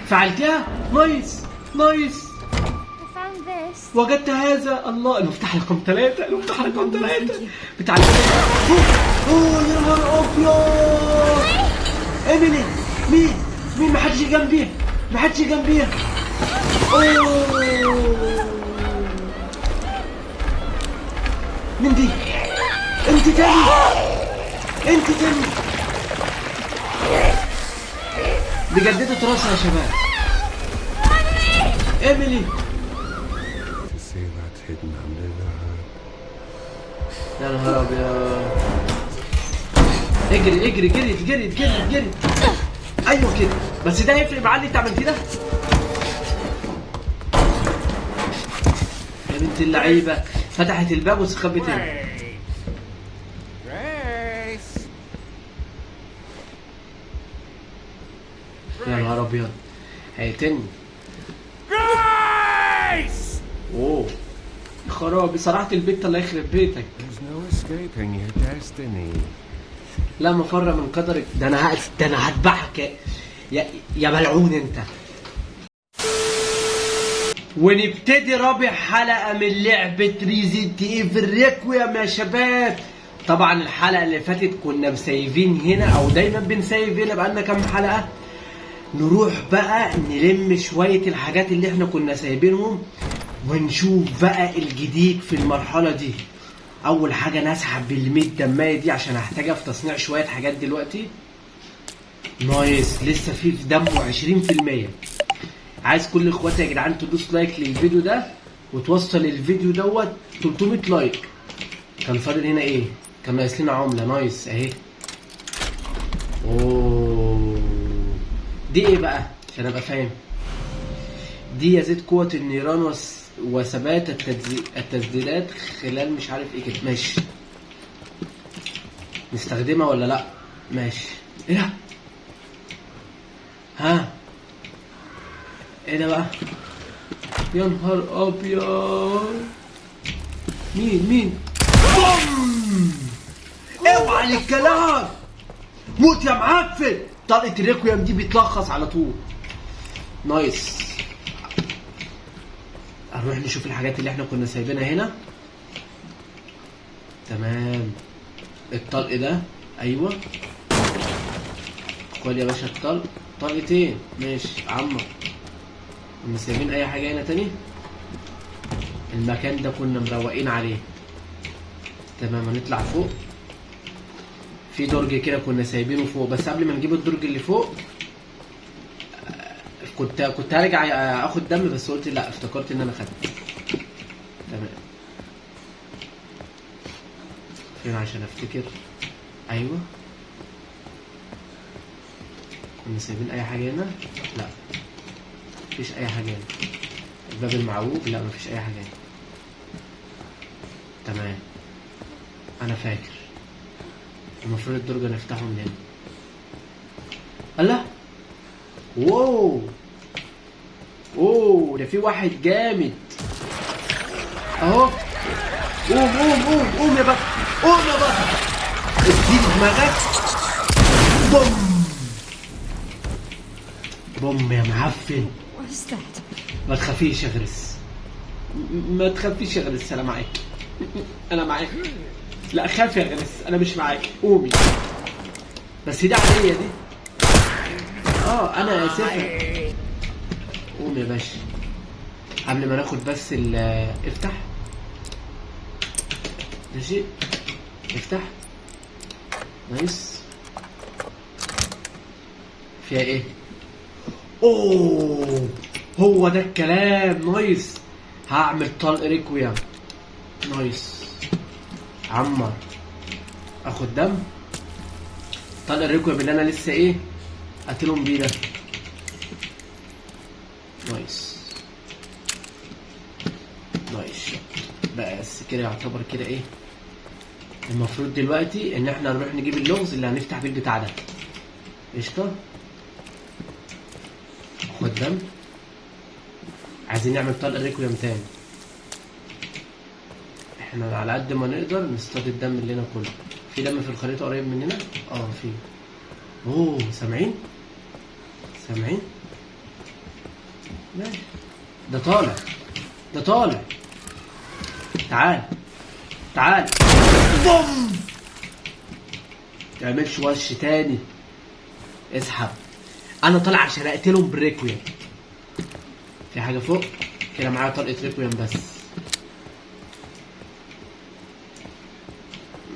فعلتها؟ نايس نايس. I found this. وجدت هذا. الله، المفتاح رقم 3. المفتاح رقم 3 بتاع اوه يا نهار ابيض. ايميلي، مين محدش جنبيها، محدش جنبيها. اوه مين دي؟ انت تاني، انت تاني. بجددت راسها يا شباب. ايميلي يا نهار ابيض. اجري اجري جري جري جري جري. ايوه كده، بس ده هيفرق معاه اللي انت عملتيه ده يا بنت اللعيبه. فتحت الباب واستخبت هنا. يا نهار ابيض، هيقتلني. اوه خرابي، صرعت البيت. الله يخرب بيتك. لا مفر من قدرك. ده انا هذبحك يا ملعون انت. ونبتدي رابع حلقة من لعبة ريزنت ايفل ريكويم يا شباب. طبعا الحلقة اللي فاتت كنا مسيفين هنا، او دايما بنسيف هنا بقالنا كام حلقة. نروح بقى نلم شوية الحاجات اللي احنا كنا سايبينهم ونشوف بقى الجديد في المرحلة دي. اول حاجة نسحب ال100 دماية دي عشان هحتاجها في تصنيع شوية حاجات دلوقتي. نايس، لسه في دمه 20%. عايز كل اخواتي يا جدعان تدوس لايك للفيديو ده وتوصل الفيديو دوت 300 لايك. كان فاضل هنا ايه؟ كان ناقص لنا عملة. نايس اهي. اوه دي ايه بقى عشان ابقى فاهم؟ دي يزيد قوة النيران وثبات التسديدات خلال مش عارف ايه كده. ماشي، نستخدمها ولا لا؟ ماشي. ايه ده؟ ها ايه ده بقى؟ يا نهار ابيض. مين؟ بوم! اوعى للكلام، موت يا معفن. طلقة الريكويم دي بيتلخص على طول. نايس. هنروح نشوف الحاجات اللي احنا كنا سايبينها هنا. تمام. الطلق ده ايوه. خد يا باشا الطلق. طلقتين ماشي. عمر كنا سايبين اي حاجه هنا تاني؟ المكان ده كنا مروقين عليه. تمام. هنطلع فوق. في درج كده كنا سايبينه فوق، بس قبل ما نجيب الدرج اللي فوق كنت هرجع اخد دم، بس قلت لا، افتكرت ان انا خدت. تمام. فين عشان افتكر؟ ايوه. كنا سايبين اي حاجه هنا؟ لا مفيش اي حاجه هنا. الباب المعوج؟ لا مفيش اي حاجه هنا. تمام. انا فاكر المفروض الدرج نفتحه من هنا. الله. اوه ده في واحد جامد اهو. قوم يا بطل، قوم يا بطل. اديني دماغك. بوم يا معفن. ما تخافيش يا غرس، ما تخافيش يا غرس، انا معاك. انا معاك. لا خاف يا غرس، انا مش معاك. قومي. بس دي عادية دي. انا اسفة. قوم يا باشا. قبل ما ناخد بس افتح. ماشي افتح. نايس. فيها ايه؟ اوه هو ده الكلام. نايس. هعمل طلق ريكويم. نايس. عمر اخد دم. طلق الريكويم اللي انا لسه ايه قاتلهم بيه ده. نايس. بس كده يعتبر كده ايه. المفروض دلوقتي ان احنا هنروح نجيب اللغز اللي هنفتح بيه البتاع ده. قشطه. خد دم. عايزين نعمل طلق الريكويم تاني. احنا على قد ما نقدر نصطاد الدم اللي هنا كله. في دم في الخريطه قريب مننا؟ في. اوه سامعين؟ ماشي. ده طالع، ده طالع. تعال تعال. بوم. متعملش وش تاني. اسحب. انا طالع عشان اقتلهم بالريكويم. في حاجه فوق كده معايا طلقه ريكويم بس.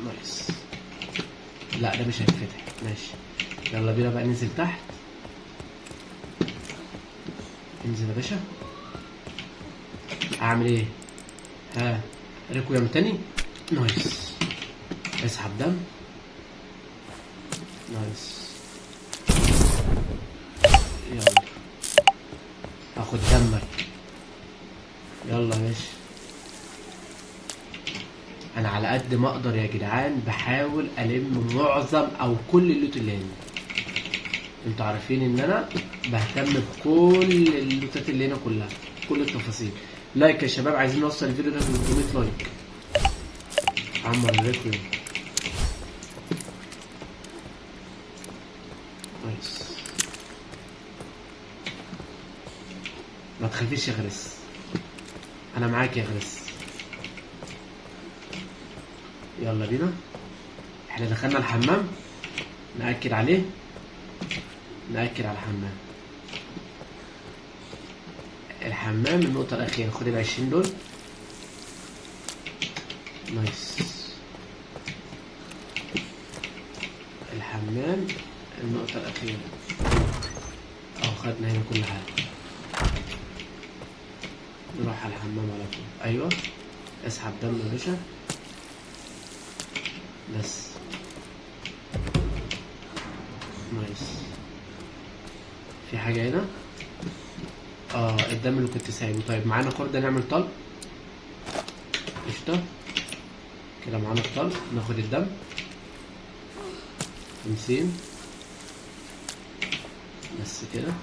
نايس. لا ده مش هيتفتح. ماشي يلا بينا بقى ننزل تحت. انزل يا باشا. اعمل ايه؟ ها ريكويم تاني. نايس. اسحب دم. نايس. يلا اخد دمك. يلا يا باشا. انا على قد ما اقدر يا جدعان بحاول الم معظم او كل اللوت اللي هنا. انتوا عارفين ان انا بهتم بكل اللوتات اللي هنا كلها، كل التفاصيل. لايك يا شباب، عايزين نوصل الفيديو ده ل 300 لايك. عمر الريكويم. نايس. ما تخافيش يا غريس، انا معاك يا غريس. يلا بينا. احنا دخلنا الحمام، نأكد عليه، نأكد على الحمام. الحمام النقطة الأخيرة. خد ال20 دول. نايس. الحمام النقطة الأخيرة. خدنا هنا كل حاجة. نروح على الحمام على طول. أيوه اسحب دم يا باشا. بس نايس. في حاجة هنا. الدم اللي كنت سايبه. طيب معانا خردة نعمل طلق. قشطة كده معانا الطلق. ناخد الدم 50 بس كده.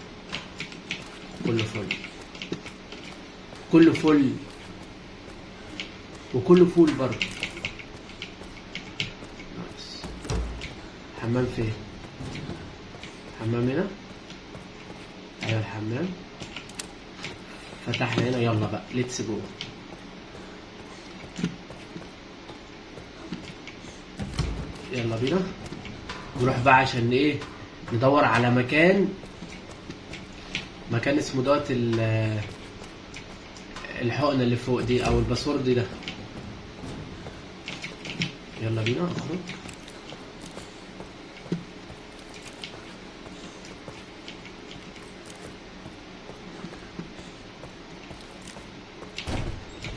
كله فل، كله فل، وكله فول برضه. نايس. حمام فين؟ حمام هنا. ايوه الحمام فتحنا هنا. يلا بقى ليتس جو. يلا بينا نروح بقى عشان ايه؟ ندور على مكان اسمه دوت الحقنة اللي فوق دي او الباسورد ده. يلا بينا اخرج.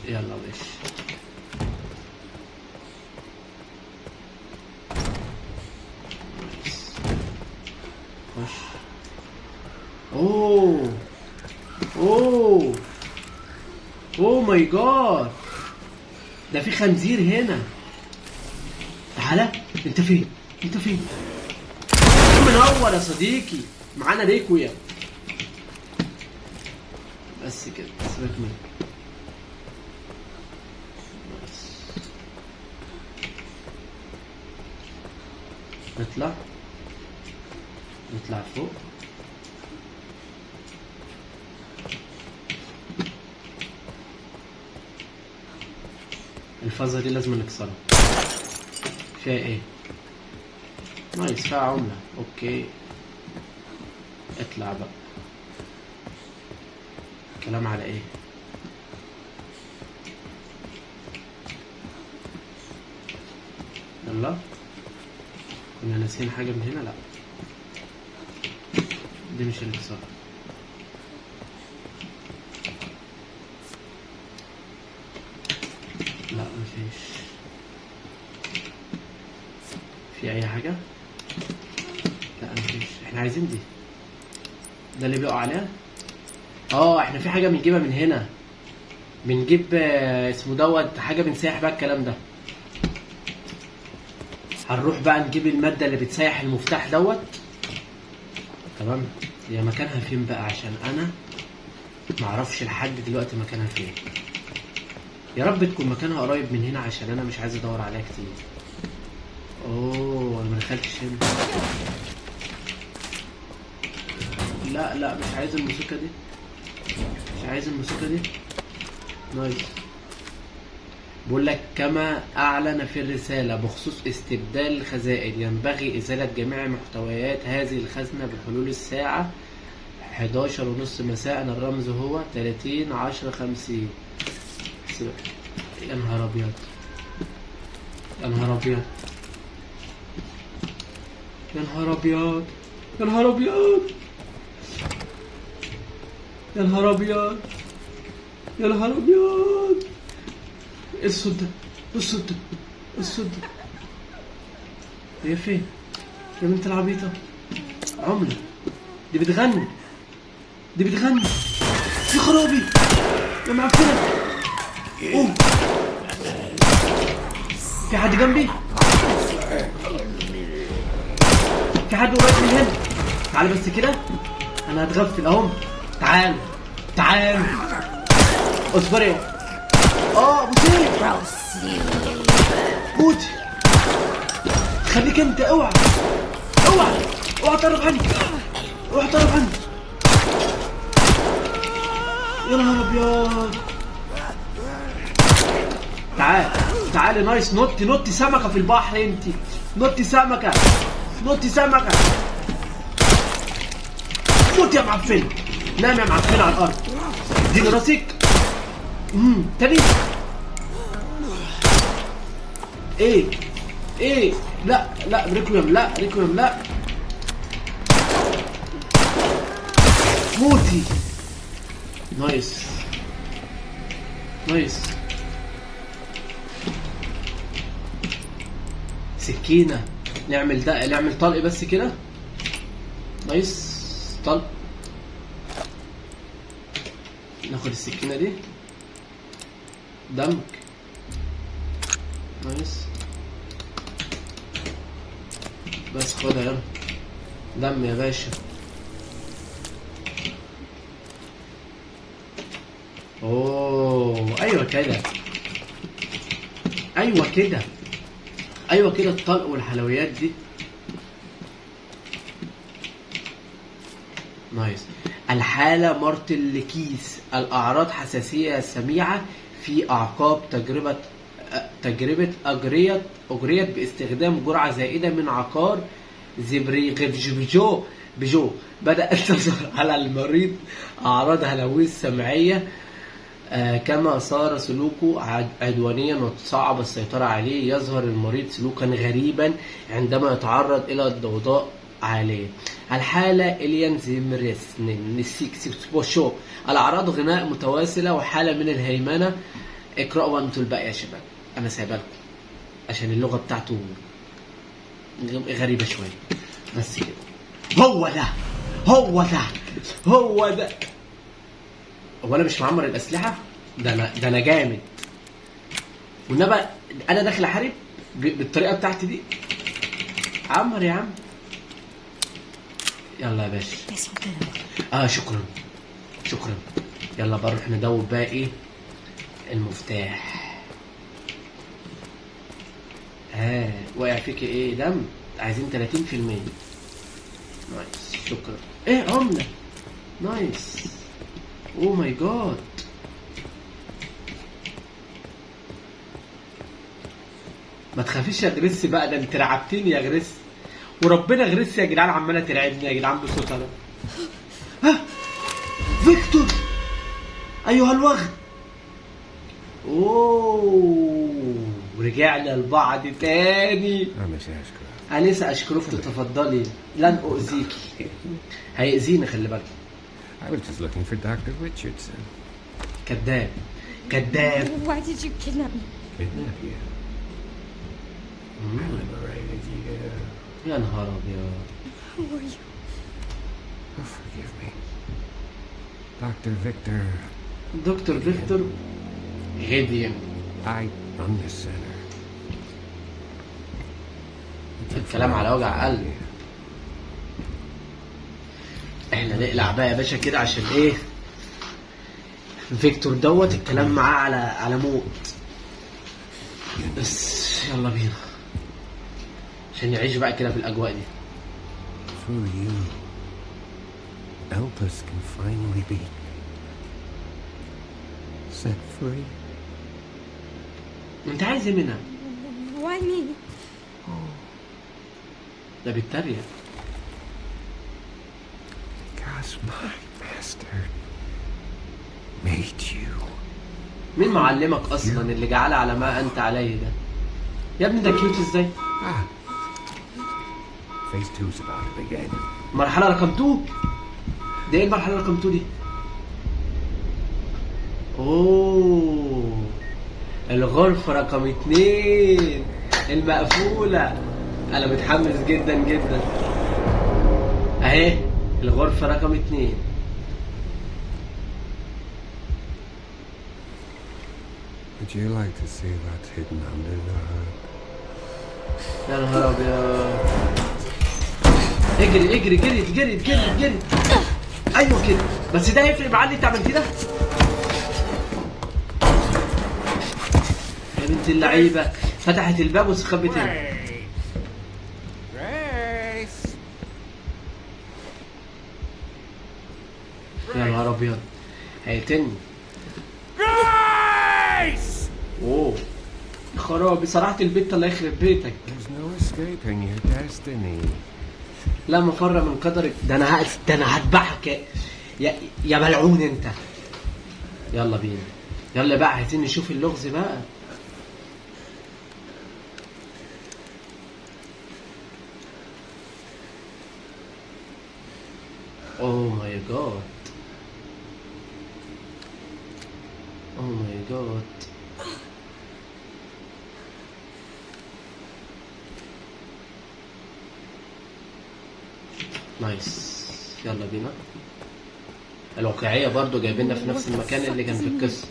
يلا ماشي. خش. اوه ماي جاد، ده في خنزير هنا. تعالى. انت فين؟ منور يا صديقي. معانا ريكويم. بس كده سيبك منه. نطلع فوق. الفازة دي لازم نكسرها. فيها ايه؟ نايس. فيها عملة. اوكي اطلع بقى. كلام على ايه؟ يلا. كنا ناسيين حاجة من هنا. لا دي مش الانكسار. لا مفيش. في اي حاجة؟ لا مفيش. احنا عايزين دي. ده اللي بيقع عليها. احنا في حاجة بنجيبها من هنا. بنجيب اسمه دوت حاجة بنسيح بقى الكلام ده. هنروح بقى نجيب المادة اللي بتسيح المفتاح دوت. تمام. هي مكانها فين بقى؟ عشان انا معرفش لحد دلوقتي مكانها فين. يا رب تكون مكانها قريب من هنا عشان انا مش عايز ادور عليها كتير. انا ما دخلتش هنا. لا مش عايز الموسيقى دي. مش عايز الموسيقى دي. نايس. بقول لك كما أعلن في الرسالة بخصوص استبدال الخزائن، ينبغي إزالة جميع محتويات هذه الخزنة بحلول الساعة 11:30 مساء. الرمز هو 30/10/50. يا نهار أبيض، يا نهار أبيض، يا نهار أبيض، يا نهار أبيض، يا نهار أبيض، يا نهار أبيض. ايه الصوت ده؟ ايه الصوت ده؟ ايه الصوت ده؟ هي فين؟ يا بنت العبيطة. عملة دي بتغني، دي بتغني. يا خرابي يا معفنة. اوه، في حد جنبي؟ في حد قريب من هنا؟ تعالى بس كده، انا هتغفل اهو. تعال تعال، اصبري. ابو سيف موتي، خليك انت. اوعى اوعى اوعى تقرب عني، اوعى تقرب عني. يا نهار ابيض. تعال تعال. نايس. نطي سمكة في البحر. انت نطي سمكة، نطي سمكة. موت يا معفن. نام يا معفن على الارض. اديني راسك. تاني. ايه لا لا، ريكويم لا، ريكويم لا. موتي. نايس نايس. سكينة. نعمل ده، نعمل طلق بس كده. نايس. طلق. ناخد السكينة دي. دمك. نايس. بس خدها يلا. دم يا باشا. اوه ايوه كده، ايوه كده، ايوه كده. الطلق والحلويات دي. نايس. الحالة مارتلكيس. الأعراض حساسية سميعة في أعقاب تجربة أجريت باستخدام جرعة زائدة من عقار بيجو. بدأت تظهر على المريض أعراض هلويس سمعية، كما صار سلوكه عدوانيا وتصعب السيطرة عليه. يظهر المريض سلوكا غريبا عندما يتعرض إلى الضوضاء عالية. الحالة إليان زيمريسنسيكسبوشو. الأعراض غناء متواصلة وحالة من الهيمنة. اقرأوا انتوا الباقي يا شباب، أنا سايبها لكم عشان اللغة بتاعته غريبة شوية. بس كده. هو ده هو ده هو ده. هو أنا مش معمر الأسلحة؟ ده أنا جامد. والنبي أنا داخل أحارب بالطريقة بتاعتي دي. عمر يا عم. يلا يا باشا. شكرا شكرا. يلا بروح ندور بقى ايه المفتاح. وقع فيك ايه دم. عايزين 30%. نايس. شكرا. ايه عملة. نايس. اوه ماي جاد. ما تخافيش يا جريس بقى، ده انت رعبتيني يا جريس. وربنا غريس يا جدعان، عماله ترعبني يا جدعان بصوتها ده. فيكتور ايها الوغد. اوه رجعنا لبعض تاني. أنسة أشكروف تتفضلي، لن أؤذيكي. هيأذيني خلي بالك. I was just looking for Dr. Richardson. كذاب كذاب. Why did you kidnap me? Kidnap you? I liberated you. يا نهار أبيض. Who are you? Oh, forgive me. Dr. Victor. دكتور فيكتور غيديان. I run this center. الكلام على وجع قلبي. احنا نقلع بقى يا باشا كده عشان ايه؟ فيكتور دوت الكلام معاه على موت. بس يلا بينا عشان نعيش بقى كده في الاجواء دي. Through you, Elpis can finally be set free. انت عايز ايه منها؟ Why me? ده بيتريق. Because my master made you. مين معلمك اصلا اللي جعل على ما انت عليه ده؟ يا ابني ده كيوت ازاي؟ Ah. Phase 2's about to begin. مرحلة رقم 2. ده ايه المرحلة رقم 2 دي؟ اوه الغرفة رقم 2 المقفولة. انا متحمس جدا جدا. اهي الغرفة رقم 2. Would you like to see what's hidden under the hood? يا نهار ابيض. اجري اجري جري جري جري جري. ايوه كده. بس ده هيفرق معاه اللي انت عملتيه ده؟ يا بنت اللعيبة فتحت الباب واستخبت هنا. Grace! يا نهار ابيض هيقتلني. Grace! اوه خرابي صراحة البيت الله يخرب بيتك. There's no escaping your destiny. لا مفر من قدرك. ده انا هذبحك يا ملعون انت. يلا بينا يلا بقى عايزين نشوف اللغز بقى. اوه ماي جاد. اوه ماي جاد. نايس. يلا بينا. الواقعية برضو جايبيننا في نفس المكان اللي كان في القصة.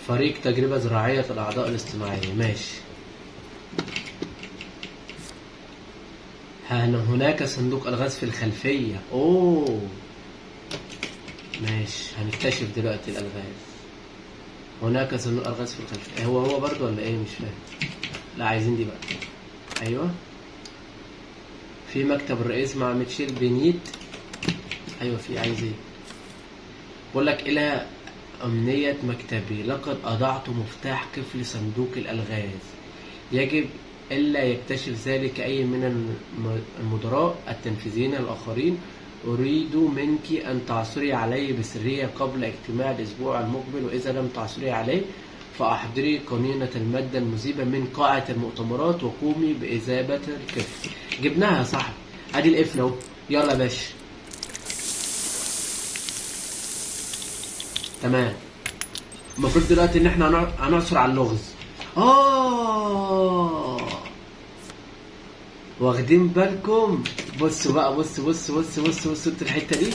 فريق تجربة زراعية الأعضاء الاصطناعية. ماشي. هناك صندوق ألغاز في الخلفية. أوه ماشي هنكتشف دلوقتي الألغاز. هناك صندوق ألغاز في الخلفية. هو برضو ولا إيه؟ مش فاهم. لا عايزين دي بقى. أيوه في مكتب الرئيس مع ميتشيل بينيت. أيوه في عايز إيه؟ بقول لك إلى أمنية مكتبي لقد أضعت مفتاح قفل صندوق الألغاز. يجب إلا يكتشف ذلك أي من المدراء التنفيذيين الآخرين. أريد منك أن تعثري عليه بسرية قبل اجتماع الأسبوع المقبل، وإذا لم تعثري عليه فأحضري قنينة المادة المذيبة من قاعة المؤتمرات وقومي بإذابة القفل. جبناها يا صاحبي. أدي القفل أهو. يلا يا باشا. تمام. المفروض دلوقتي إن إحنا هنعثر على اللغز. واخدين بالكم؟ بصوا بقى بصوا الحته دي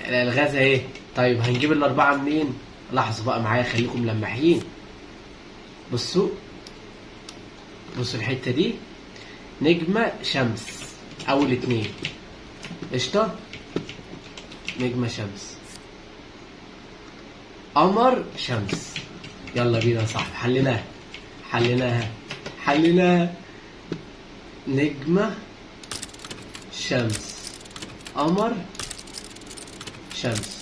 الالغاز اهي. طيب هنجيب الاربعه منين؟ لاحظوا بقى معايا خليكم ملمحين. بصوا الحته دي نجمه شمس اول اتنين قشطه. نجمه شمس قمر شمس. يلا بينا يا صاحبي. حليناها. نجمة شمس قمر شمس.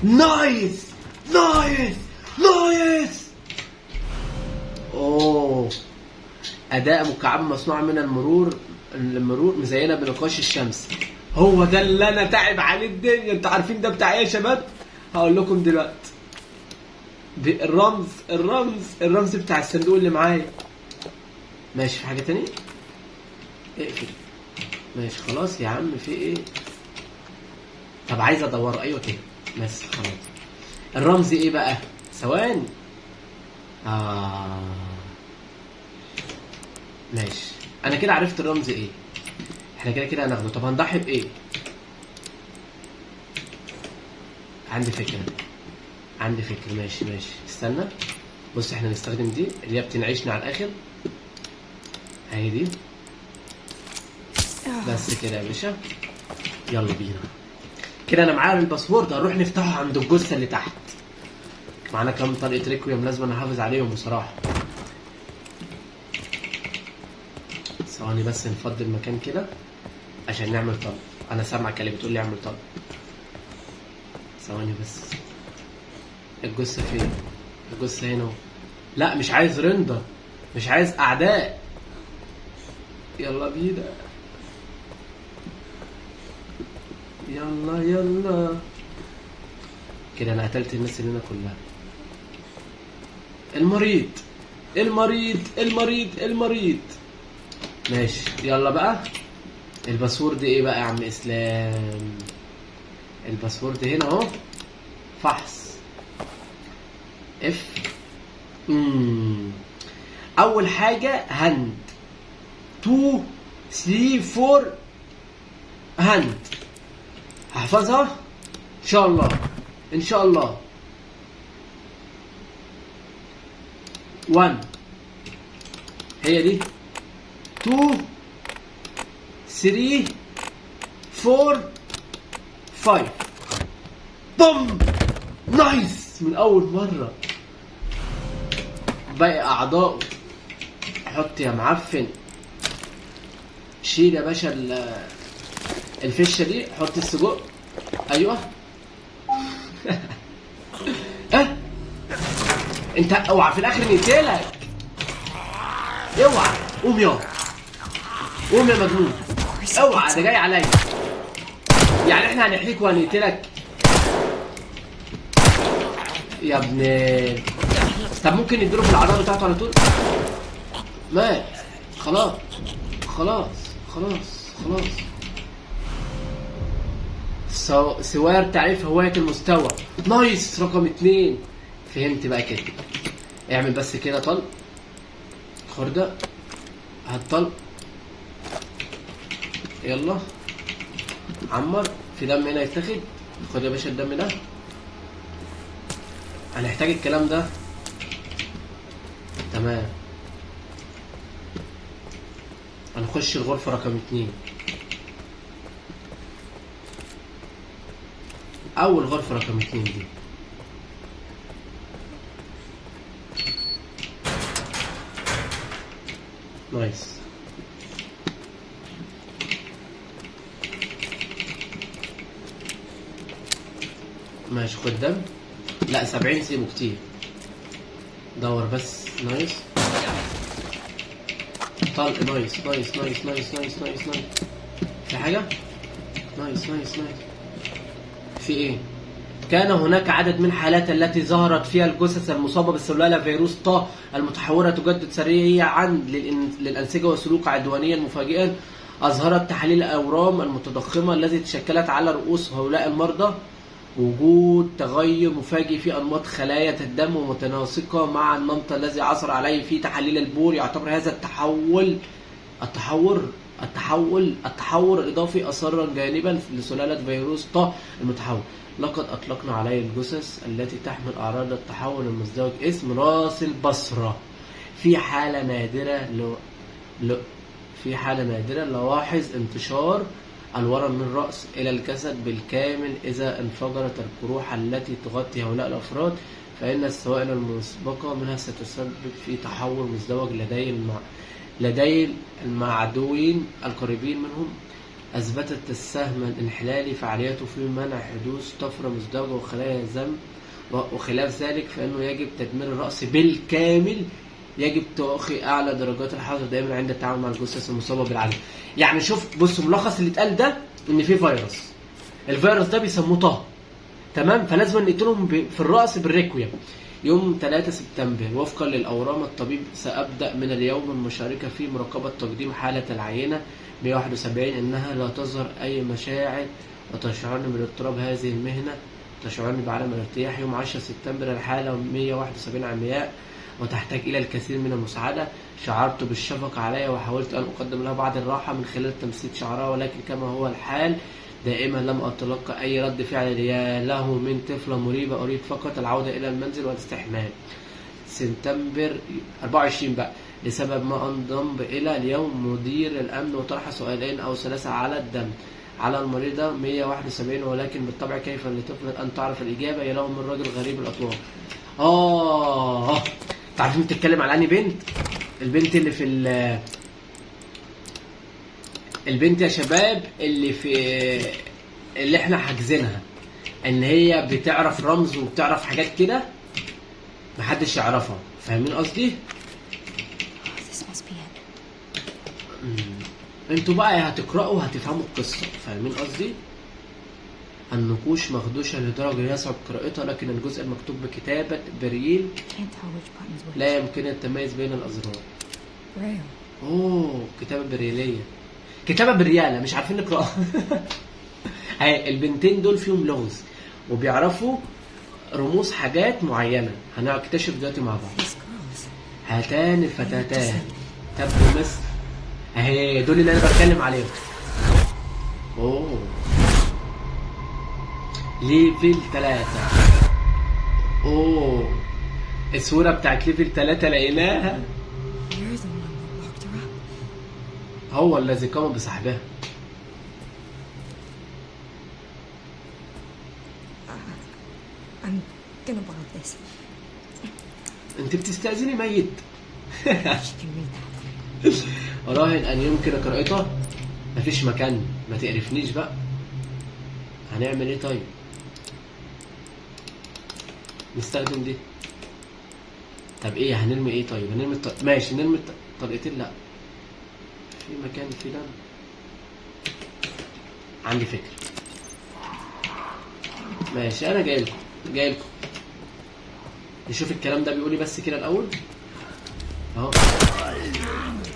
نايس. اوه اداء مكعب مصنوع من المرور مزينة بنقاش الشمس. هو ده اللي انا تعب عليه الدنيا. انتوا عارفين ده بتاع ايه يا شباب؟ هقول لكم دلوقتي. الرمز بتاع الصندوق اللي معايا. ماشي. في حاجة تانية؟ اقفل. ماشي خلاص يا عم. في ايه؟ طب عايز ادوره. ايوه كده بس خلاص. الرمز ايه بقى؟ ثواني. ماشي انا كده عرفت الرمز ايه. احنا كده هناخده. طب هنضحي بايه؟ عندي فكرة. ماشي استنى. بص احنا نستخدم دي اللي هي بتنعيشنا على الاخر. اهي دي. بس كده يا باشا. يلا بينا. كده انا معايا الباسورد. هنروح نفتحه عند الجثه اللي تحت. معانا كام طلقه ريكويم لازم نحافظ عليهم بصراحه. ثواني بس نفضي المكان كده. عشان نعمل طلب. انا سامعك اللي بتقول لي اعمل طلب. ثواني بس. الجثة فين؟ الجثة هنا اهو. لا مش عايز رندر، مش عايز اعداء. يلا بينا، يلا يلا كده. انا قتلت الناس اللي هنا كلها. المريض المريض المريض المريض. ماشي يلا بقى. الباسورد ايه بقى يا عم اسلام؟ الباسورد هنا اهو. فحص اف. اول حاجه هند 2 3 4 هند. هحفظها ان شاء الله ان شاء الله. 1 هي دي، 2 3 4 5. بوم. نايس من اول مره. باقي اعضائه. حط يا معفن. شيل يا باشا الفشه دي. حط السجق. ايوه. انت اوعى في الاخر نقتلك. اوعى. قوم يا قوم يا مجنون. اوعى ده جاي عليا. يعني احنا هنحييك وهنقتلك يا ابن. طب ممكن نديله في الاعضاء بتاعته على طول. مات. خلاص خلاص خلاص خلاص. سوار تعريف هواية المستوى. نايس. رقم 2. فهمت بقى كده. اعمل بس كده طلق. خردة. هات طلق. يلا عمر. في دم هنا يتاخد. خد يا باشا الدم ده. هنحتاج الكلام ده. تمام. هنخش الغرفة رقم 2. أول غرفة رقم 2 دي. نايس. ماشي خد دم. لا 70 سيبه كتير. دور بس. نايس. طلق. نايس نايس نايس نايس نايس نايس نايس. في حاجة؟ نايس نايس نايس. في ايه؟ كان هناك عدد من الحالات التي ظهرت فيها الجثث المصابة بالسلالة فيروس طه المتحورة تجدد سريعا للأنسجة وسلوك عدوانيا مفاجئا. أظهرت تحاليل الأورام المتضخمة التي تشكلت على رؤوس هؤلاء المرضى وجود تغير مفاجئ في أنماط خلايا الدم ومتناسقة مع النمط الذي عثر عليه في تحاليل البول. يعتبر هذا التحور الإضافي أثرا جانبا لسلالة فيروس طه المتحور. لقد أطلقنا عليه الجثث التي تحمل أعراض التحول المزدوج اسم راس البصرة. في حالة نادرة نلاحظ انتشار الورم من الرأس إلى الجسد بالكامل. إذا انفجرت القروح التي تغطي هؤلاء الأفراد فإن السوائل المسبقة منها ستسبب في تحول مزدوج لدي المعدوين القريبين منهم. أثبتت السهم الانحلالي فعاليته في منع حدوث طفرة مزدوجة وخلايا ذنب، وخلاف ذلك فإنه يجب تدمير الرأس بالكامل. يجب تأخي أعلى درجات الحذر دائما عند التعامل مع الجثث المصابة بالعدوى. يعني شوف بص ملخص اللي اتقال ده إن في فيروس. الفيروس ده بيسموه طه. تمام. فلازم نقتلهم في الرأس بالريكويم. يوم 3 سبتمبر وفقا للأورام الطبيب سأبدأ من اليوم المشاركة في مراقبة تقديم حالة العينة 171. إنها لا تظهر أي مشاعر وتشعرني بالاضطراب. هذه المهنة تشعرني بعدم الارتياح. يوم 10 سبتمبر الحالة 171 عمياء وتحتاج إلى الكثير من المساعدة. شعرت بالشفقة عليها وحاولت أن أقدم لها بعض الراحة من خلال تمسيك شعرها، ولكن كما هو الحال دائما لم أتلقى أي رد فعل. يا له من طفلة مريبة. أريد فقط العودة إلى المنزل والاستحمام. سبتمبر 24 بقى لسبب ما انضم إلى اليوم مدير الأمن وطرح سؤالين أو 3 على الدم على المريضة 171، ولكن بالطبع كيف لطفلة أن تعرف الإجابة؟ يا له من رجل غريب الأطوار. تعرفين بتتكلم على أنهي بنت؟ البنت اللي في البنت يا شباب اللي احنا حاجزينها ان هي بتعرف رمز وبتعرف حاجات كده محدش يعرفها، فاهمين قصدي؟ This must be it. انتوا بقى يا هتقرأوا هتفهموا القصة، فاهمين قصدي؟ النقوش مخدوشة لدرجة يصعب قراءتها، لكن الجزء المكتوب بكتابة بريل Can't tell which buttons which. لا يمكن التمييز بين الأزرار. Braille. اوه كتابة بريلية، كتابة بريالة مش عارفين نقرأها. هاي البنتين دول فيهم لغز وبيعرفوا رموز حاجات معينة، هنكتشف دلوقتي مع بعض. These girls. هاتان الفتاتان تبدو مثل، اهي دول اللي انا بتكلم عليهم. اوه ليفل 3. اوه الصورة بتاعت ليفل 3 لقيناها. You're the one that locked her up. هو الذي قام بسحبها. I'm gonna borrow this. انت بتستأذني ميت. She can read that. أراهن أن يمكن قراءتها. مفيش مكان، ما تقرفنيش بقى. هنعمل إيه طيب؟ نستخدم دي. طب إيه هنرمي إيه طيب؟ هنرمي ماشي نرمي طلقتين لأ. في مكان في دم. عندي فكرة. ماشي أنا جايلكم. نشوف الكلام ده بيقول إيه بس كده الأول. أهو.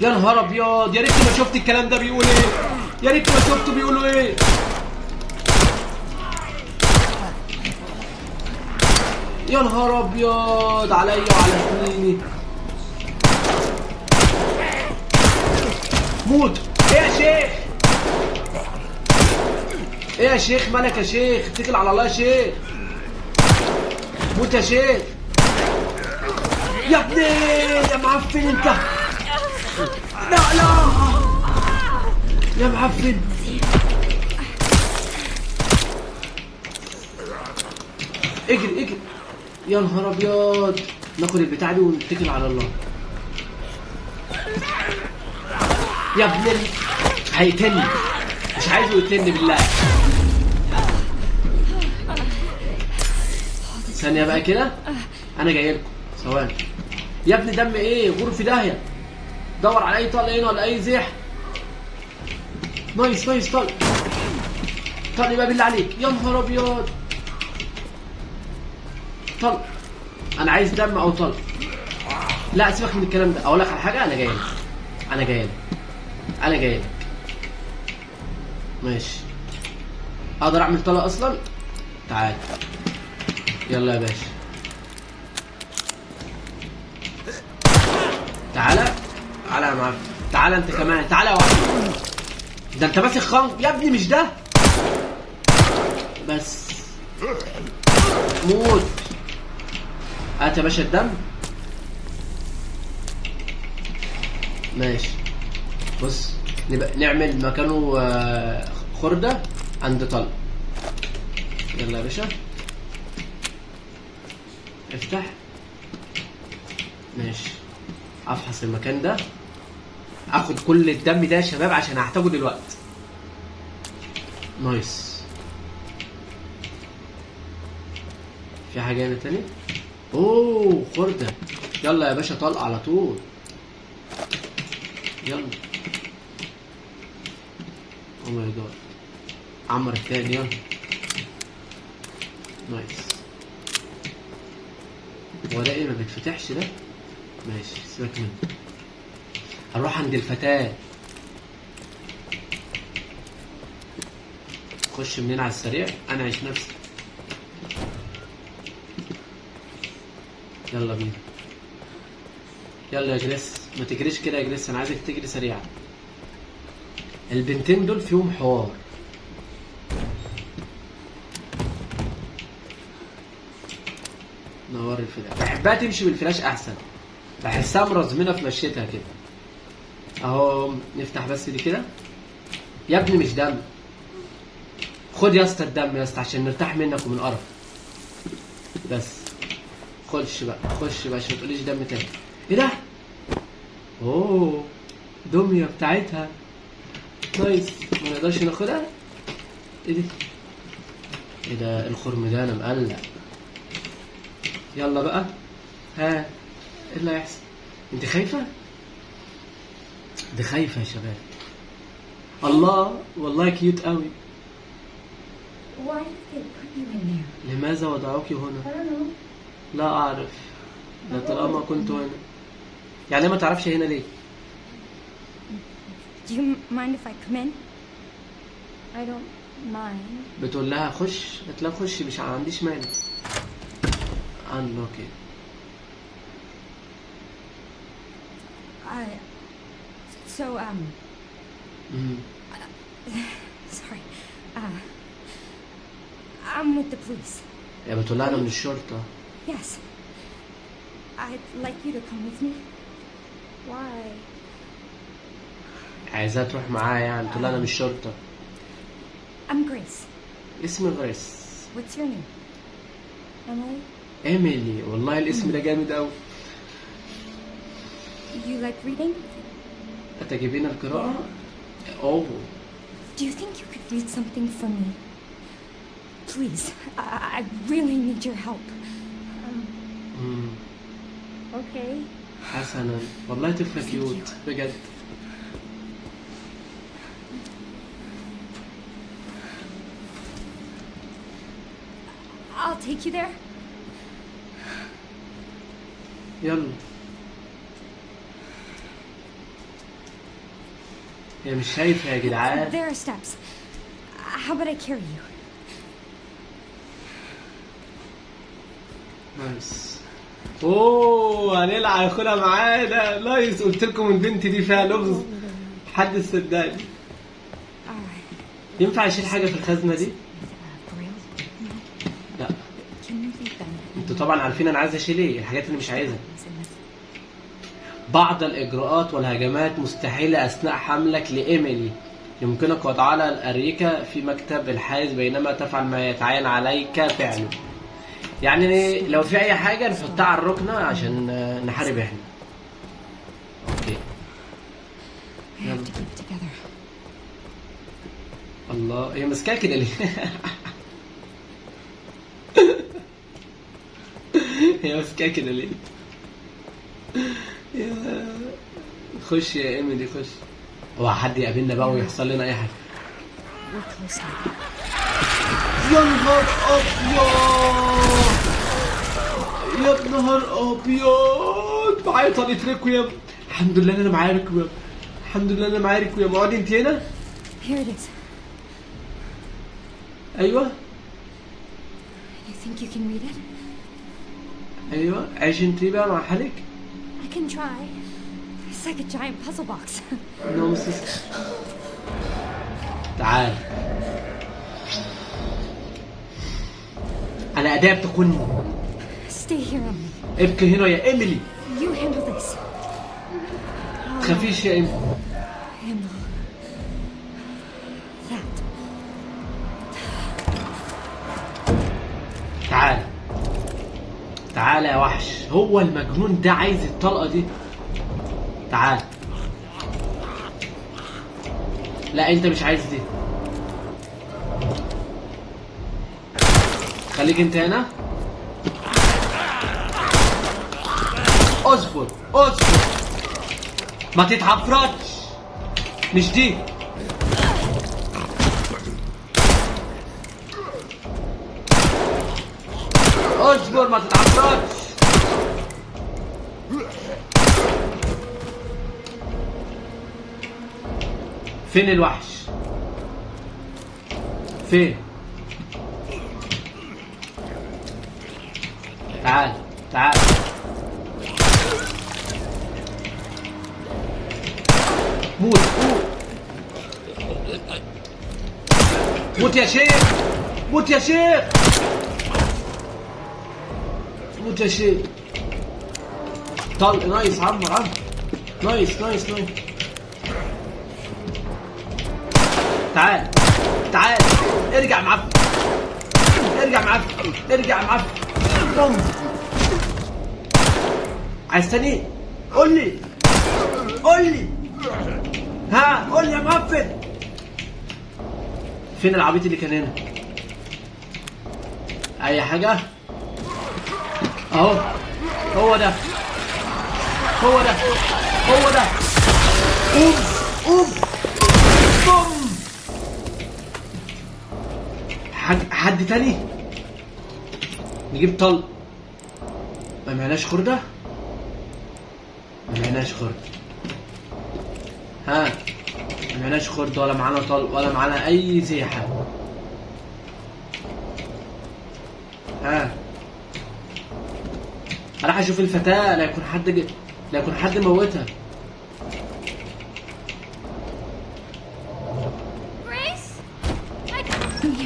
يا نهار ابيض، يا ريتني ما شفت الكلام ده بيقول ايه، يا ريتني ما شفته بيقولوا ايه. يا نهار ابيض عليا وعلى سنيني. موت. ايه يا شيخ، ايه يا شيخ مالك يا شيخ، اتكل على الله يا شيخ. موت يا شيخ. يا ابني يا معفن انت. لا يا معفن. اجري يا نهار ابيض. ناخد البتاع دي ونتكل على الله. يا ابن هيقتلني، مش عايزه يقتلني بالله. ثانية بقى كده انا جاي لكم ثواني. يا ابني دم ايه، غور في داهية. دور على اي طلق هنا ولا اي زيح. نايس طلق بقى بالله عليك. يا نهار ابيض. طلق، انا عايز دم او طلق. لا سيبك من الكلام ده، اقول لك على حاجه، انا جاي لك. ماشي اقدر اعمل طلق اصلا. تعال يلا يا باشا، تعالى يا معفن، تعالى انت كمان، تعالى يا واحد. ده انت ماسك خنق يا ابني، مش ده بس. موت. هات يا باشا الدم. ماشي بص نعمل مكانه خردة عند طلق. يلا يا باشا افتح. ماشي افحص المكان ده، اخد كل الدم ده يا شباب عشان هحتاجه دلوقتي. نايس. في حاجة هنا تاني؟ اوه خردة. يلا يا باشا طلق على طول. يلا. او ماي جاد. عمر التاني يلا. نايس. هو ده ايه ما بيتفتحش ده؟ ماشي سيبك منه. هنروح عند الفتاة. خش منين على السريع؟ انا عيش نفسي. يلا بينا. يلا يا جريس، ما تجريش كده يا جريس، انا عايزك تجري سريعا. البنتين دول فيهم حوار. نور الفلاش، بحبها تمشي بالفلاش احسن، بحسها مرزمنه في مشيتها كده. اهو نفتح بس دي كده. يا ابني مش دم، خد يا اسطى الدم يا اسطى عشان نرتاح منك ومن قرف. بس خش بقى عشان ما تقوليش دم تاني. ايه ده؟ اوه دميه بتاعتها. نايس. ما نقدرش ناخدها. ايه دي؟ ايه ده الخرم ده؟ انا مقلق. يلا بقى. ها ايه اللي هيحصل؟ انت خايفة؟ دي خايفة يا شباب. الله والله كيوت قوي. Why did they put you in there? لماذا وضعوك هنا؟ I don't know. لا اعرف. لا طالما كنت هنا. يعني ما تعرفش هنا ليه؟ Do you mind if I come in? I don't mind. بتقول لها خش، قالت لها خش مش عنديش مانع. انلوكي. So, امم sorry. I'm with the police. يا بتقول لها انا من الشرطة. Yes. I'd like you to come with me. Why? عايزاها تروح معايا يعني. تقول لها انا من الشرطة. I'm Grace. اسمي غريس. What's your name? Emily? ايميلي. والله الاسم ده جامد قوي. You like reading? أتجيبين القراءة؟ أوه. Do you think you could read something for me? Please, I really need your help. Okay. حسنا. والله طفلة كيوت بجد. I'll take you there. يلا. هي مش شايفة يا جدعان. There are steps. How about I carry you? نايس. اوه هنلعب ياخدها معانا. نايس. قلت لكم البنت دي فيها لغز. حد صدقني. Alright. ينفع اشيل حاجة في الخزنة دي؟ لا. انتوا طبعا عارفين انا عايز اشيل ايه، الحاجات اللي مش عايزها. بعض الإجراءات والهجمات مستحيلة أثناء حملك لإيميلي. يمكنك وضعها على الأريكة في مكتب الحائز بينما تفعل ما يتعين عليك فعله. يعني لو في أي حاجة نحطها على الركنة عشان نحارب إحنا. أوكي. يلا. الله هي ماسكاها كده ليه؟ هي ماسكاها كده ليه؟ خش يا ايميلي خش. هو حد يقابلنا بقى ويحصل لنا اي حاجه. يا نهار ابيض. يا نهار ابيض. معايا طلقة ريكويم. الحمد لله انا معايا ريكويم. الحمد لله انا معايا ريكويم. اقعدي انت هنا. Here it is. ايوه. You think you can read it? ايوه عيش انت بقى مع حالك. I can try. It's like a giant puzzle box. نونسنس. تعال. أنا أداة بتكون. Stay here, Emily. ابقي هنا يا إيميلي. You handle this. تخافيش يا إيميلي. Handle that. تعال. تعال يا وحش. هو المجنون ده عايز الطلقة دي. تعال. لا انت مش عايز دي. خليك انت هنا. اصبر اصبر. ما تتعفرتش. مش دي. اصبر ما تتعفرتش. فين الوحش؟ فين؟ تعال تعال. موت موت. موت يا شيخ. موت يا شيخ. موت يا شيخ. طلق. نايس. عمر عمر. نايس نايس نايس. تعال تعال. ارجع معفن. ارجع معفن. ارجع معفن. عايز تاني؟ قول لي. قول لي. ها قول لي يا معفن. فين العبيط اللي كان هنا؟ اي حاجة؟ اهو هو ده هو ده هو ده. قوم قوم قوم. حد تاني؟ نجيب طلق. ما معناش خردة؟ ما معناش خردة. ها، ما معناش خردة ولا معانا طلق ولا معانا أي سيحة. ها، راح أشوف الفتاة، لا يكون حد لا يكون حد موتها.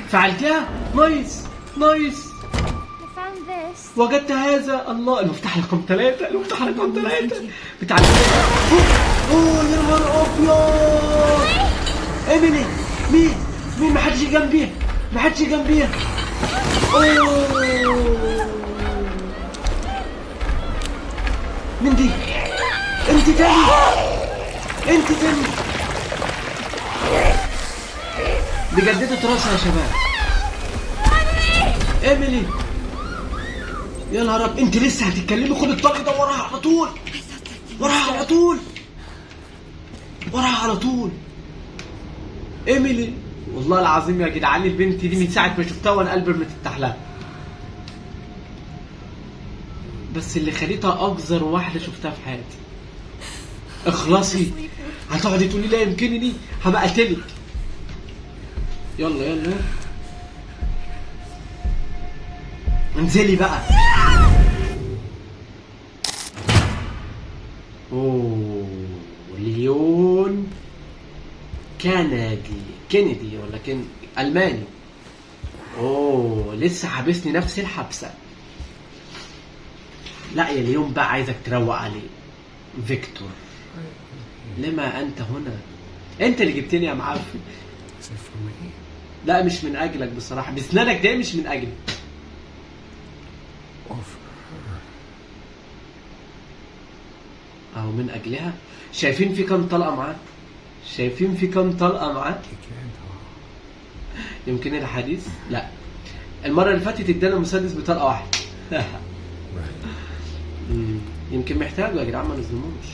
فعلتها؟ نايس نايس. I found this. وجدت هذا. الله، المفتاح رقم 3. المفتاح رقم 3 بتاع اوه يا نهار ابيض. ايميلي. مين؟ محدش جنبي. محدش جنبي. اوه، مين دي؟ انت تاني. دي جددت راسها يا شباب. ايميلي يا نهار ابيض، انت لسه هتتكلمي؟ خد الطلق ده وراها على طول. وراها على طول. ايميلي، والله العظيم يا جدعان البنت دي من ساعه ما شفتها وانا قلبي بتفتح لها. بس اللي خليتها اقذر واحده شفتها في حياتي. اخلصي. هتقعدي تقولي لا يمكنني، هبقى قتلك. يلا انزلي بقى. اوه، ليون كندي ولا الماني. اوه، لسه حابسني نفس الحبسه. لا يا ليون بقى، عايزك تروق عليه. فيكتور، لما انت هنا؟ انت اللي جبتني يا معفن. لا مش من اجلك بصراحه، بسنانك ده مش من اجلي. اهو من اجلها. شايفين في كام طلقه معاه؟ يمكن الحديث. لا، المره اللي فاتت ادانا مسدس بطلقه واحده. يمكن محتاجه يا جدعان، ما نظلموش.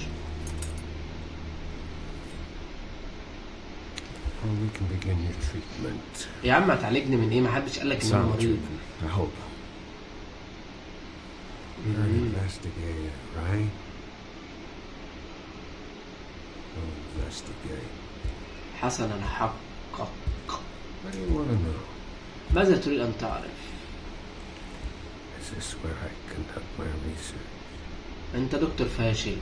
يا عم هتعالجني من ايه؟ ما حدش قال لك ان انا مريض. حسنا، حقق. ماذا تريد ان تعرف؟ انت دكتور فاشل.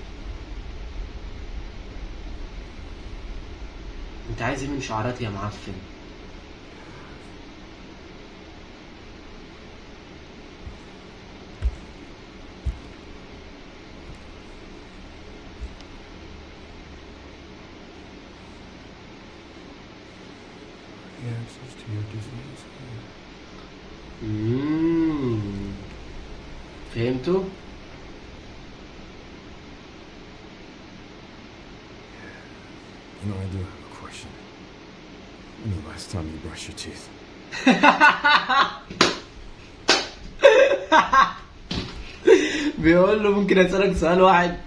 انت عايز ايه من شعاراتي يا معفن؟ فهمتوا؟ You know, I do have a question. When the last time you brushed your teeth? بيقول له ممكن اسالك سؤال واحد؟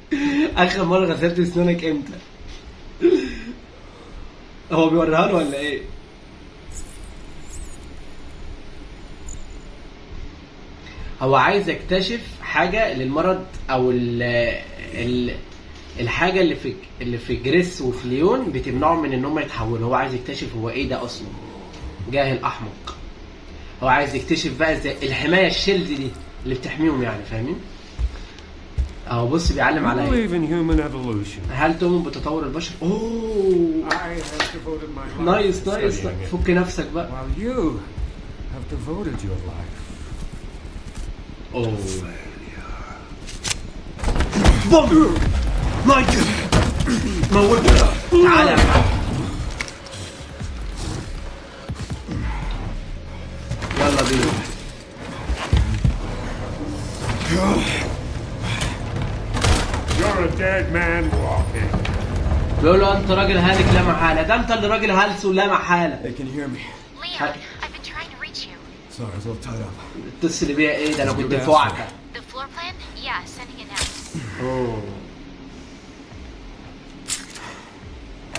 اخر مره غسلت اسنانك امتى؟ هو بيوريها له ولا ايه؟ هو عايز يكتشف حاجه للمرض او الحاجه اللي في جريس وفي ليون بتمنعه من ان هم يتحولوا. هو عايز يكتشف هو ايه ده اصلا. جاهل احمق. هو عايز يكتشف بقى ازاي الحمايه الشيلد دي اللي بتحميهم، يعني فاهمين؟ اهو بص بيعلم عليا. هل تؤمن بتطور البشر؟ اوه نايس. فك نفسك بقى. اوه بوم نايس. موتها. تعالى. يلا بينا. You're a dead man walking. بيقول له انت راجل هالك لا محاله. ده انت اللي راجل هلس ولا محاله. They can hear me. حد. I've been trying to reach you. Sorry, I was a little tied up. اتصل بيا ايه ده؟ انا كنت في وعكه. The floor plan? Yeah, sending it now. اوه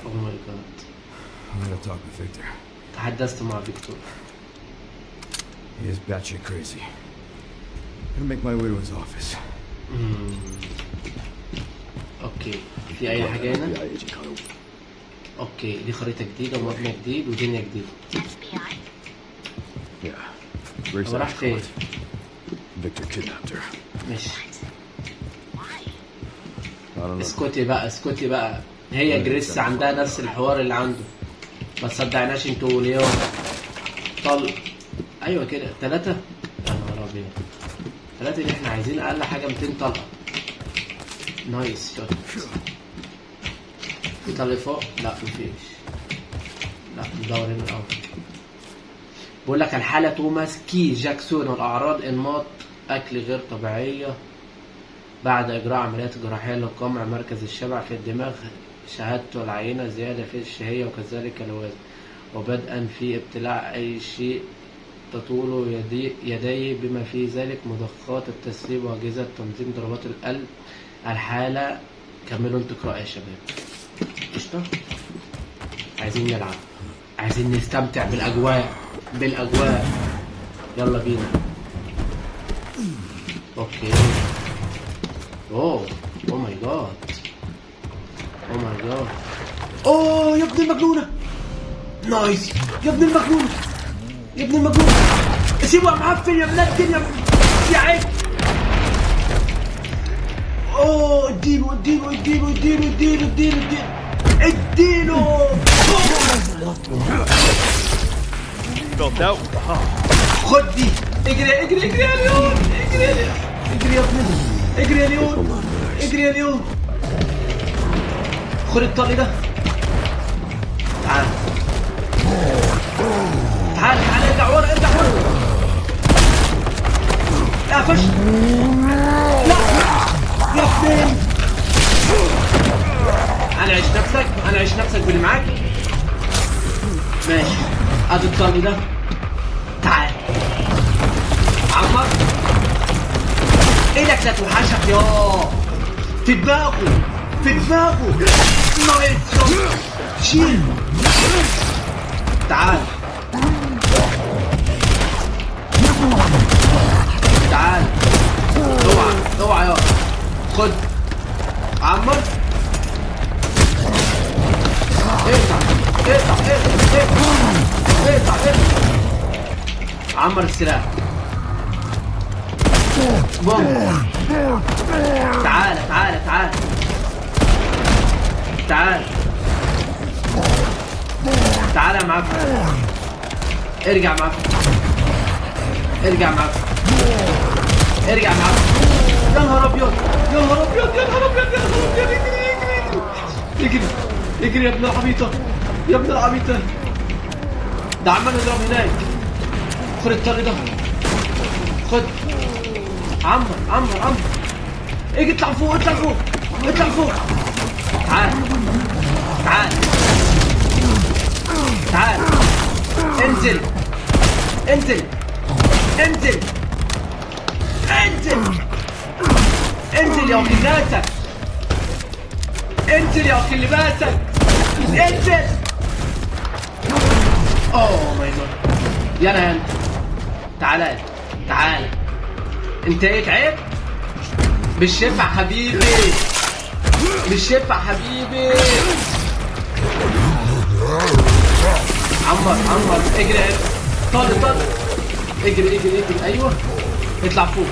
اوه ماي جاد. I'm gonna talk with Victor. تحدثت مع فيكتور. He is batshit crazy. I'm gonna make my way to his office. اوكي في اي حاجه هنا؟ اوكي دي خريطه جديده ومبنى جديد ودنيا جديده. FBI? Yeah. Rick's هو راح فين؟ Victor kidnapped her. ماشي. Why? I don't know. اسكتي بقى اسكتي بقى. هي جريس عندها نفس الحوار اللي عنده. ما تصدقناش انتوا اليوم. طلق. ايوه كده 3. يا نهار ابيض. 3 دي احنا عايزين اقل حاجه 200 طلقه. نايس شوت. في طلق فوق؟ لا مفيش. لا ندور هنا الاول. بقول لك الحاله توماس كي جاكسون والاعراض انماط اكل غير طبيعيه بعد اجراء عمليات جراحيه لقمع مركز الشبع في الدماغ، شهادته العينه زياده في الشهيه وكذلك الوزن، وبدءا في ابتلاع اي شيء تطول يديه بما في ذلك مضخات التسريب واجهزه تنظيم ضربات القلب. الحاله كملوا انتوا قراءه يا شباب. قشطه. عايزين نلعب، عايزين نستمتع بالاجواء يلا بينا. اوكي. اوه ماي جاد. اوه يا ابن المجنونه. نايس يا ابن المجنونه. سيبه معفن يا بلاد الدنيا يا عيب. اوه اديله. خد دي. اجري يا ليون. اجري يا ليون. خد الطلق ده. تعال ارجع ورا. لا فش. لا يا فين. انا عيش نفسك باللي معاك. ماشي ادي الطلق ده. تعال عمر ايدك لا توحشك يا في دماغه. نايس شيل. تعال اوعى يا خد عمر. اقطع عمر السلاح. بوم. تعال يا معفن. ارجع معفن. يا نهار ابيض. اجري يا ابن العبيطه. ده عمال يضرب هناك. خد الطريق ده. خد عمر. اجي اطلع فوق. تعال انزل يا اخي لباسك. انزل. اوه ماي جاد. يلا انت تعال. انت ايه عيب؟ بالشفع حبيبي. عمر اجري. طل. اجري. ايوه اطلع فوق.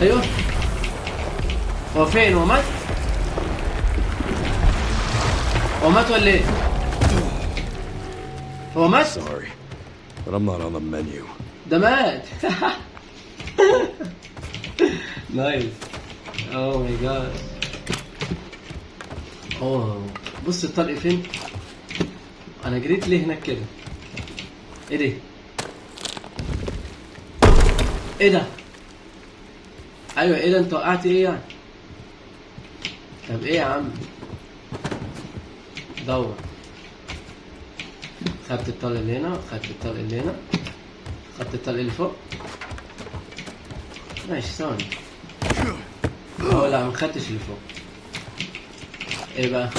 ايوه. هو فين؟ هو مات ولا ايه؟ هو مات؟ Sorry, but I'm not on the menu. ده مات. نايس. اوه ماي جاد. بص الطلق فين؟ انا جريت ليه هناك كده؟ ايه ده؟ ايوه ايه ده؟ انت وقعت ايه يعني؟ طب ايه يا عم؟ دور. خدت الطلق اللي هنا، خدت الطلق اللي هنا، خدت الطلق اللي فوق. ماشي ثواني. لا ما خدتش اللي فوق. ايه بقى؟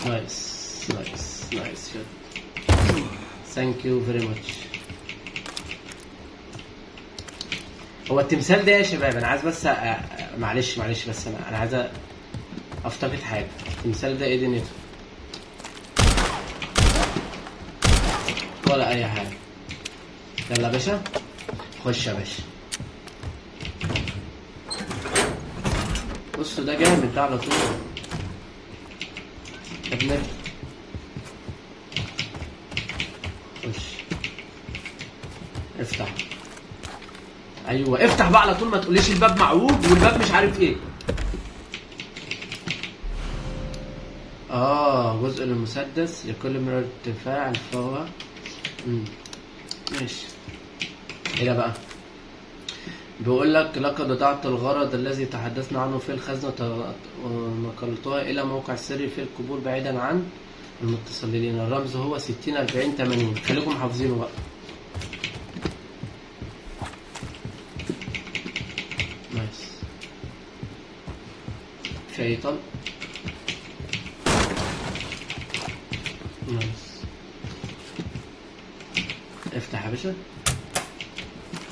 نايس نايس نايس شوت. ثانك يو فيري ماتش. هو التمثال ده يا شباب انا عايز بس معلش بس انا عايز افتقد حاجه. التمثال ده ايه دنيته؟ ولا اي حاجه. يلا يا باشا خش يا باشا. بصوا ده جامد ده على طول. ابني خش افتح. ايوه افتح بقى على طول، ما تقوليش الباب معوج والباب مش عارف ايه. جزء للمسدس لكل من ارتفاع فهو ماشي. ايه ده بقى؟ بيقول لك لقد ضعت الغرض الذي تحدثنا عنه في الخزنة ونقلتها إلى موقع سري في القبور بعيدا عن المتسللين. الرمز هو 60 40 80. خليكم حافظينه بقى. نايس. في أي طلق؟ نايس. افتح يا باشا.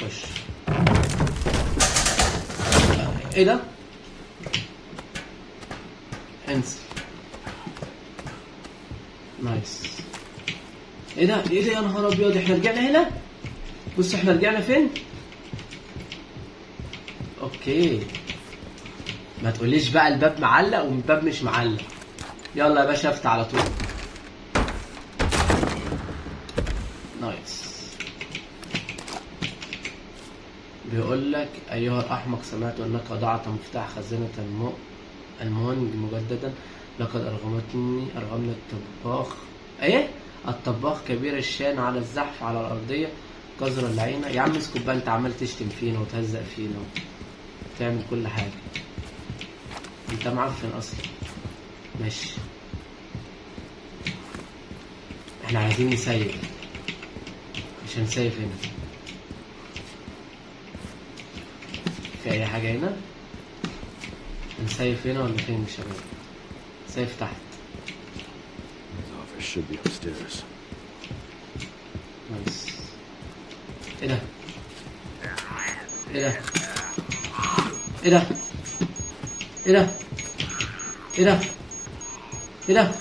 خش. ايه ده؟ انسى. نايس. ايه ده يا نهار ابيض، احنا رجعنا هنا؟ بص احنا رجعنا فين؟ اوكي. ما تقوليش بقى الباب معلق والباب مش معلق. يلا يا باشا افتح على طول. نايس. بيقول لك ايها الاحمق سمعت انك ضعت مفتاح خزانة المونج مجددا. لقد ارغمنا الطباخ الطباخ كبير الشان على الزحف على الارضية قذر اللعينة. يا عم اسكت بقى، انت عمال تشتم فينا وتهزق فينا وتعمل كل حاجة. انت معفن اصلا. ماشي احنا عايزين نسيف، مش هنسيف هنا. في اي حاجة هنا؟ هنسيف هنا ولا فين يا شباب؟ سيف تحت. His office should be upstairs. نايس. ايه ده؟ ايه ده؟ ايه ده؟ ايه ده؟ ايه ده؟ ايه ده؟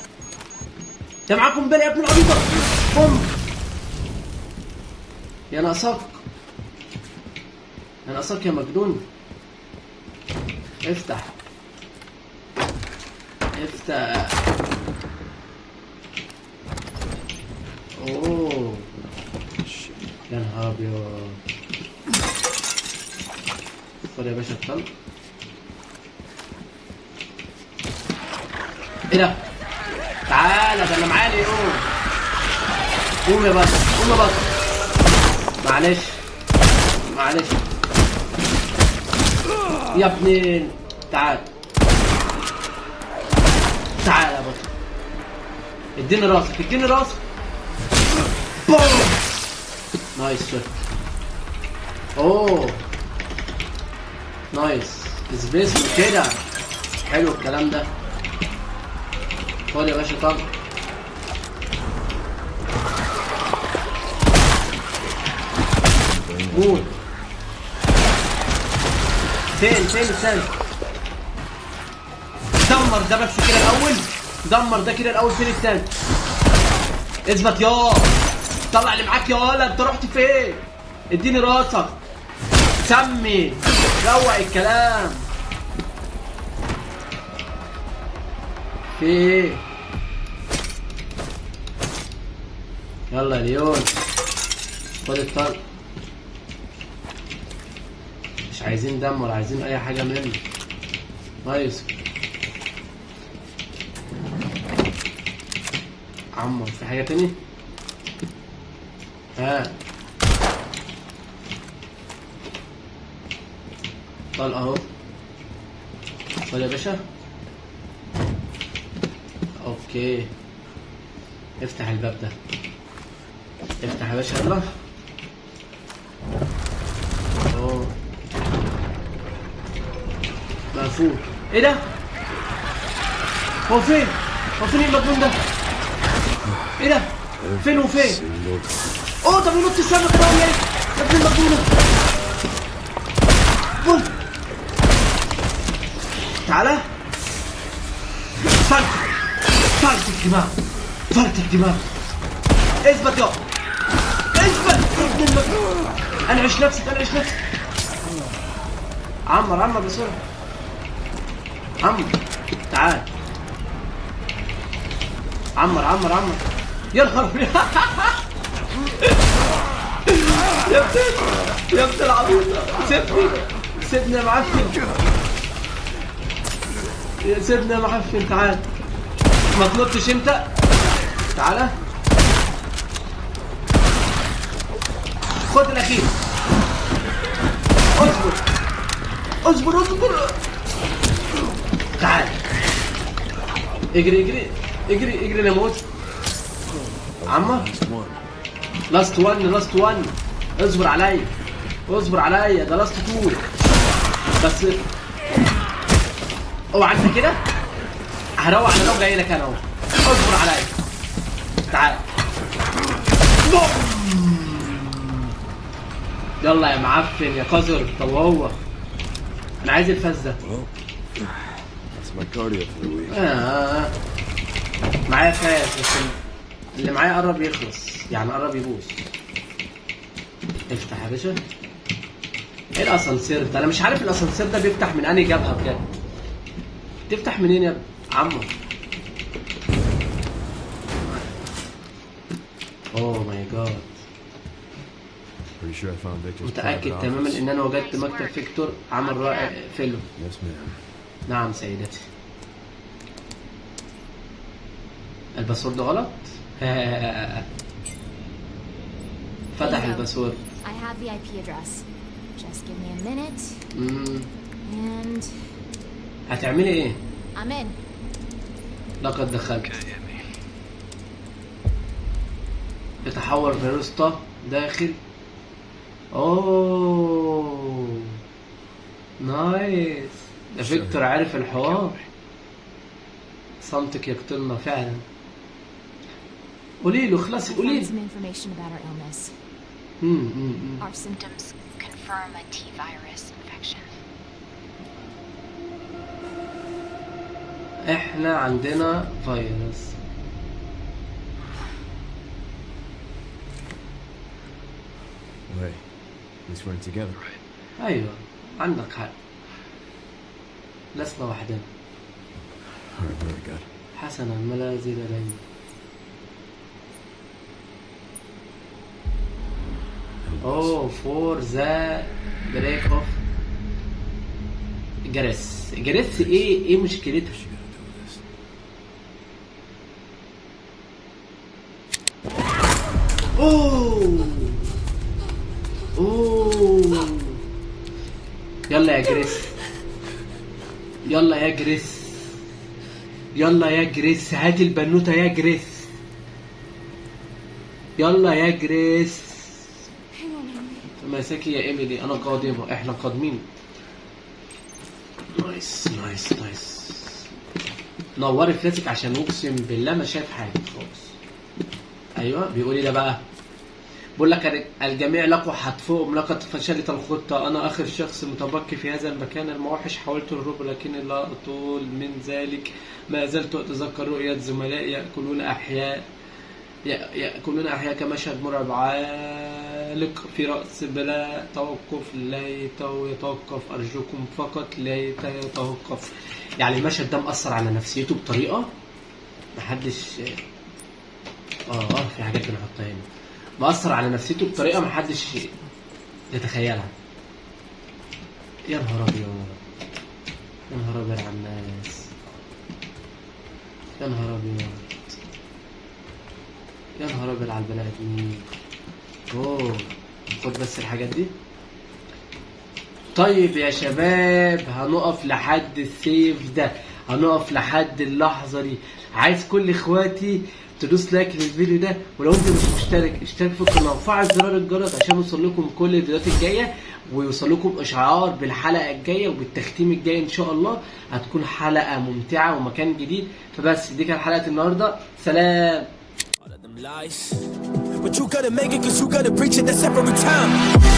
ده معاكم قنبلة يا ابن العبيطة! بوم! يا ناقصاك يا ناقصاك يا مجنون. افتح افتح. اوه يا نهار ابيض. خد يا باشا الطلق. ايه ده؟ تعالى ده انا معايا ليون. قوم يا بطل، قوم يا بطل. معلش يا ابني. تعال يا بطل. اديني راسك. بوم. نايس شوت. اوه نايس. سبيس كده حلو الكلام ده. خد يا باشا طلق. موت. فين الثاني؟ دمر ده بس كده الاول. دمر ده كده الاول. فين الثاني؟ اثبت يا طلع اللي معاك يا ولد. انت رحت فين؟ اديني راسك. سمي روق الكلام. في ايه؟ يلا يا ليون خد الطلق. مش عايزين دم ولا عايزين اي حاجه منه. نايس. عمو في حاجه تاني؟ طلق اهو. خد يا باشا. اوكي افتح الباب ده، افتح يا باشا يلا. اوه مقفول. ايه ده؟ هو فين؟ هو فين المجنون ده؟ ايه ده؟ فين وفين؟ اوه طب ينط السما كده ولا ايه؟ يا ابن المجنونة. بوم. تعالى. فرد الدماغ، فرد الدماغ. اثبت يا اثبت يا ابن المجنون. انعش نفسك، انعش نفسك. عمر بسرعة. عمر تعال. عمر يا نهار ابيض. يا ابن العبيط، سيبني يا معفن، سيبني يا معفن. تعال ما تنطش انت. تعالى خد الاخير. اصبر. تعال اجري نموت. عمر لاست وان. اصبر عليا ده لاست 2 بس. اوعى انت كده. هروح على لو جاي لك انا اهو. اصبر عليا. تعال يلا يا معفن يا قذر. طب هو انا عايز الفاس ده. معايا فاس بس اللي معايا قرب يخلص، يعني قرب يبوظ. افتح يا باشا. ايه الاسانسير ده؟ انا مش عارف الاسانسير ده بيفتح من انهي جبهه بجد. تفتح منين يا عمو؟ اوه ماي جاد. متأكد تماما ان انا وجدت مكتب فيكتور عمل رائع. اقفله. نعم سيدتي. الباسورد غلط. فتح الباسورد. I have the IP address. Just give me a minute. And هتعملي ايه؟ I'm in. لقد دخلت. يتحول فيروس طه داخل. اوه نايس. ده فيكتور عارف الحوار. صمتك يقتلنا فعلا. قولي له خلاص قولي له. Some information about our illness. Our symptoms confirm a T-virus infection. احنا عندنا فيروس. Hey, at least we're in together, right? ايوه عندك حق. لسنا وحدنا. Alright, very good. حسنا ما لا زيد عليه. اوه فور ذا بريك اوف جريس. ايه مشكلتها؟ اوه يلا يا جريس هات البنوتة يا جريس. يلا يا جريس. مساكي يا ايميلي. انا قادمة. احنا قادمين. نايس. نوري فلاتك عشان اقسم بالله ما شايف حاجة خالص. ايوه بيقول لي ده بقى. بقول لك الجميع لقوا حتفهم. لقد فشلت الخطة. أنا آخر شخص متبقي في هذا المكان الموحش. حاولت الهروب لكني لا أطول من ذلك. ما زلت أتذكر رؤية زملائي يأكلون أحياء كمشهد مرعب عالق في رأس بلا توقف. ليته يتوقف. أرجوكم فقط ليته يتوقف. يعني المشهد ده مأثر على نفسيته بطريقة محدش. في حاجات بنحطها هنا. مأثر على نفسيته بطريقة محدش يتخيلها. يا نهار أبيض على الناس. يا نهار أبيض على البني آدمين. خد بس الحاجات دي. طيب يا شباب هنقف لحد السيف ده. هنقف لحد اللحظة دي. عايز كل اخواتي تدوس لايك للفيديو ده، ولو انت مش مشترك اشترك في القناة وفعل زرار الجرس عشان يوصل لكم كل الفيديوهات الجاية، ويوصل لكم اشعار بالحلقة الجاية وبالتختيم الجاي ان شاء الله. هتكون حلقة ممتعة ومكان جديد. فبس دي كانت حلقة النهاردة، سلام. But you gotta make it, cause you gotta preach it, that's every time.